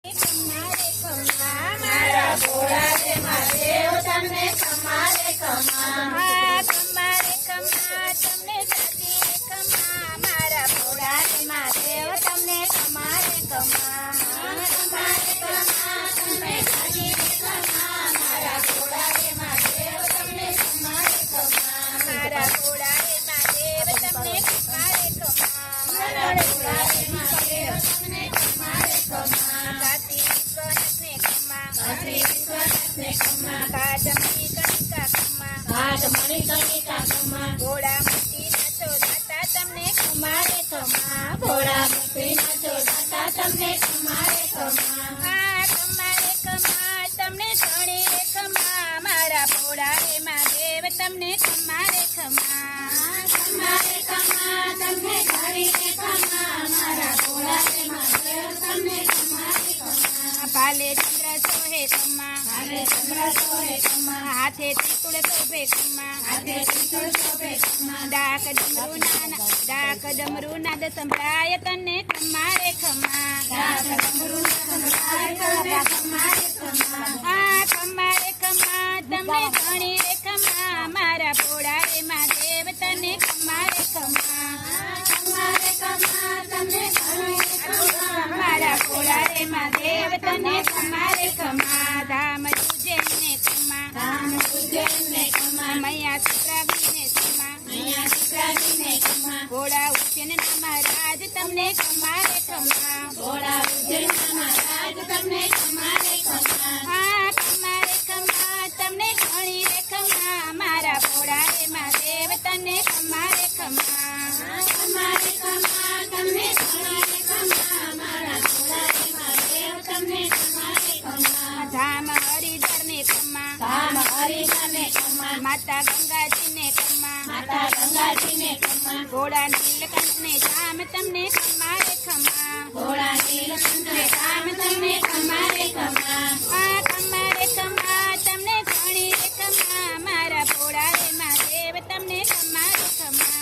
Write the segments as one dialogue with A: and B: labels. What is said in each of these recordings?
A: ખમ્મા મારા ભોળા રે મહાદેવ તમને ખમ્મા રે ખમ્મા ખમ્મા રે ખમ્મા તમને સાચી રે ખમ્મા મારા ભોળા રે મહાદેવ તમને ખમ્મા રે ખમ્મા ખમ્મા રે ખમ્મા તમને સાચી રે ખમ્મા મારા ભોળા રે મહાદેવ તમને ખમ્મા રે ખમ્મા મારા ભોળા રે મહાદેવ તમને ખમ્મા રે ખમ્મા મારા ભોળા રે મહાદેવ તમને ખમ્મા રે ખમ્મા ભોળા મુક્તિ નાચો દાતા તમને ખમ્મા રે ખમ્મા ભોળા મુક્તિ નાચો દાતા તમને ખમ્મા રે ખમ્મા ખમ્મા રે ખમ્મા તમને ઘણી રે ખમ્મા મારા ભોળા રે મહાદેવ તમને ખમ્મા રે ખમ્મા ખમ્મા રે ખમ્મા તમને ઘણી રે ખમ્મા મારા ભોળા રે મહાદેવ તમને ખમ્મા રે ખમ્મા ભાલે ચંદ્ર સોહે ખમ્મા ભાલે ચંદ્ર સોહે ખમ્મા હાથે ત્રિશુળ શોભે ખમ્મા હાથે ત્રિશુળ શોભે ખમ્મા ડાક ડમરૂ નાદ સંભળાય તને ખમ્મા રે ખમ્મા ડાક ડમરૂ નાદ સંભળાય તને ખમ્મા રે ખમ્મા ખમ્મા રે ખમ્મા તમને ઘણી રે ખમ્મા મારા ભોળા રે મહાદેવ તને ખમ્મા રે ખમ્મા ખમ્મા રે ખમ્મા તમને ઘણી રે ખમ્મા મારા ભોળા રે મહાદેવ તને ખમ્મા રે ખમ્મા ધામ ઉજ્જૈન ને ખમ્મા ધામ ઉજ્જૈન ને ખમ્મા મૈયા ચિત્રાગી ને ખમ્મા મૈયા ચિત્રાગી ને ખમ્મા ભોળા ઉજ્જૈન ના મહારાજ તમને ખમ્મા રે ખમ્મા ભોળા ઉજ્જૈન ના મહારાજ તમને ખમ્મા રે ખમ્મા ખમ્મા રે ખમ્મા તમને ઘણી રે ખમ્મા મારા ભોળા રે મહાદેવ તને ખમ્મા રે ખમ્મા ખમ્મા રે ખમ્મા તમને ઘણી રે ખમ્મા મારા ભોળા રે મહાદેવ તમને ખમ્મા રે ખમ્મા ધામ હરિદ્વાર ને ખમ્મા ધામ હરિદ્વાર ને ખમ્મા માતા ગંગાજી ને ખમ્મા માતા ગંગાજી ને ખમ્મા ભોળા નીલકંઠ ને ધામ તમને ખમ્મા રે ખમ્મા ભોળા નીલકંઠ ને ધામ તમને ખમ્મા રે ખમ્મા ખમ્મા રે ખમ્મા તમને ઘણી રે ખમ્મા મારા ભોળા રે મહાદેવ તમને ખમ્મા રે ખમ્મા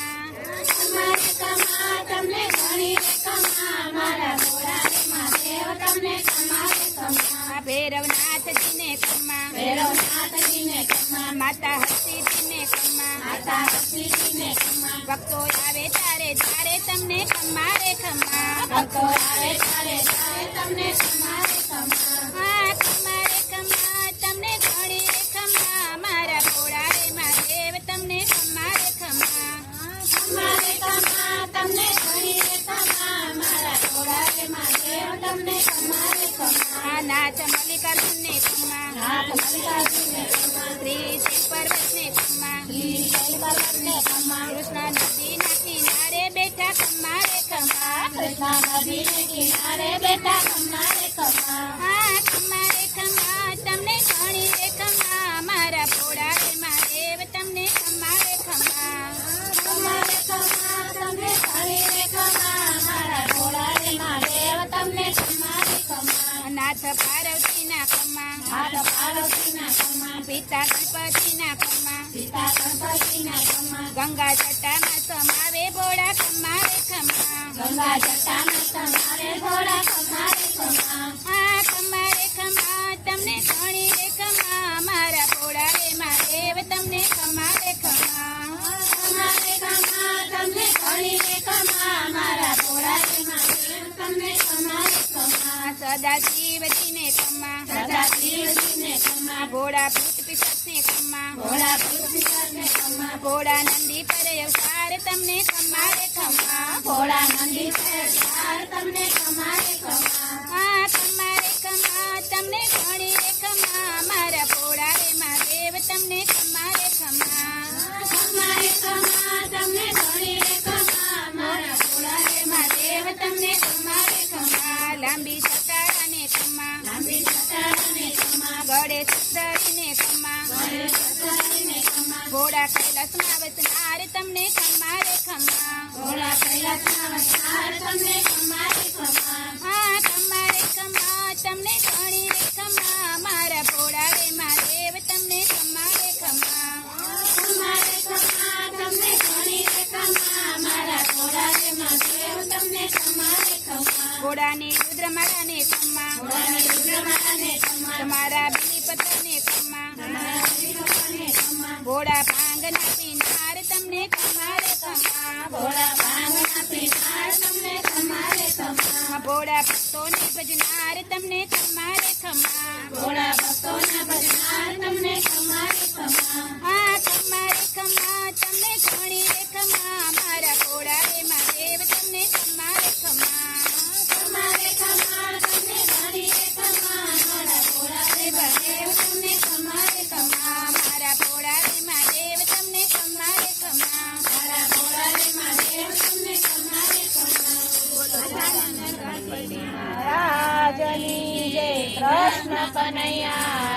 A: ખમ્મા રે ખમ્મા તમને ઘણી રે ખમ્મા મારા ભોળા રે મહાદેવ તમને ખમ્મા રે ખમ્મા ભૈરવનાથજી ને ખમ્મા ભૈરવનાથજી ને ખમ્મા માતા હસ્તીજી ને ખમ્મા માતા હસ્તીજી ને ખમ્મા ભક્તો આવે ત્યારે ત્યારે તમને ખમ્મા રે ખમ્મા ભક્તો આવે ત્યારે ત્યારે તમને ખમ્મા રે ખમ્મા ખમ્મા રે ખમ્મા તમને ઘણી રે ખમ્મા મારા ભોળા રે મહાદેવ તમને ખમ્મા રે ખમ્મા ખમ્મા રે ખમ્મા તમને ઘણી રે ખમ્મા મારા ભોળા રે મહાદેવ તમને ખમ્મા રે ખમ્મા નાથ મલ્લિકાર્જુન ને ખમ્મા નાથ મલ્લિકાર્જુન ને ખમ્મા શ્રી શિવ પર્વત ને ખમ્મા શ્રી શૈલ પર્વત ને ખમ્મા કૃષ્ણ નદી ના કિનારે બેઠા ખમ્મા રે ખમ્મા કૃષ્ણ નદી ને કિનારે બેઠા ખમ્મા રે ખમ્મા ખમ્મા રે ખમ્મા તમને ઘણી રે ખમ્મા મારા ભોળા રે મહાદેવ તમને ખમ્મા રે ખમ્મા ખમ્મા રે ખમ્મા તમને ઘણી રે ખમ્મા મારા ભોળા રે મહાદેવ તમને ખમ્મા રે ખમ્મા નાથ પાર્વતી ના ખમ્મા નાથ પાર્વતી ના ખમ્મા પિતા ગણપતિ ના ખમ્મા પિતા ગણપતિ ના ખમ્મા ગંગા જટામાં સમાવે ભોળા ખમ્મા રે ખમ્મા ગંગા જટામાં સમાવે ભોળા ખમ્મા રે ખમ્મા ખમ્મા રે ખમ્મા તમને ઘણી રે ખમ્મા મારા ભોળા રે મહાદેવ તમને ખમ્મા રે ખમ્મા ખમ્મા રે ખમ્મા તમને ઘણી રે ખમ્મા મારા ભોળા રે મહાદેવ તમને ખમ્મા રે ખમ્મા સદા શિવજી ને ખમ્મા સદા શિવજી ને ખમ્મા ભોળા ભૂત પિશાચ ને ખમ્મા ભોળા ભૂત પિશાચ ને ખમ્મા ભોળા નંદી પર અવતાર તમને ખમ્મા રે ખમ્મા ભોળા નંદી પર અવતાર તમને ખમ્મા રે ખમ્મા ખમ્મા રે ખમ્મા તમને ઘણી રે ખમ્મા મારા ભોળા રે મહાદેવ તમને ખમ્મા રે ખમ્મા ખમ્મા રે ખમ્મા તમને ઘણી રે ખમ્મા મારા ભોળા રે મહાદેવ તમને ખમ્મા રે ખમ્મા લાંબી જટાડા ને ખમ્મા લાંબી જટાડા ને ખમ્મા ગળે સુંદરી ને ખમ્મા ગળે સુંદરી ને ખમ્મા ભોળા કૈલાસમાં વસનાર તમને ખમ્મા રે ખમ્મા ભોળા કૈલાસમાં વસનાર તમને ખમ્મા રે ખમ્મા ખમ્મા રે ખમ્મા તમને ઘણી રે ખમ્મા મારા ભોળા રે મહાદેવ તમને ખમ્મા રે ખમ્મા ખમ્મા રે ખમ્મા તમને ઘણી રે ખમ્મા મારા ભોળા રે મહાદેવ તમને ખમ્મા રે ખમ્મા ભોળાની રુદ્રમાળા ને ખમ્મા તમારા બીલીપત્રને ખમ્મા ભોળા ભાંગના પીનાર તમને ખમ્મા રે ખમ્મા ભોળા ભક્તોને ભજનાર તમને ખમ્મા રે ખમ્મા આ ખમ્મા રે ખમ્મા તમને ઘણી રે ખમ્મા મારા ભોળા રે મહાદેવ તમને ખમ્મા રે ખમ્મા મારા ભોળા રે મહાદેવ તમને ખમ્મા રે ખમ્મા
B: રાજની જય કૃષ્ણ કનૈયા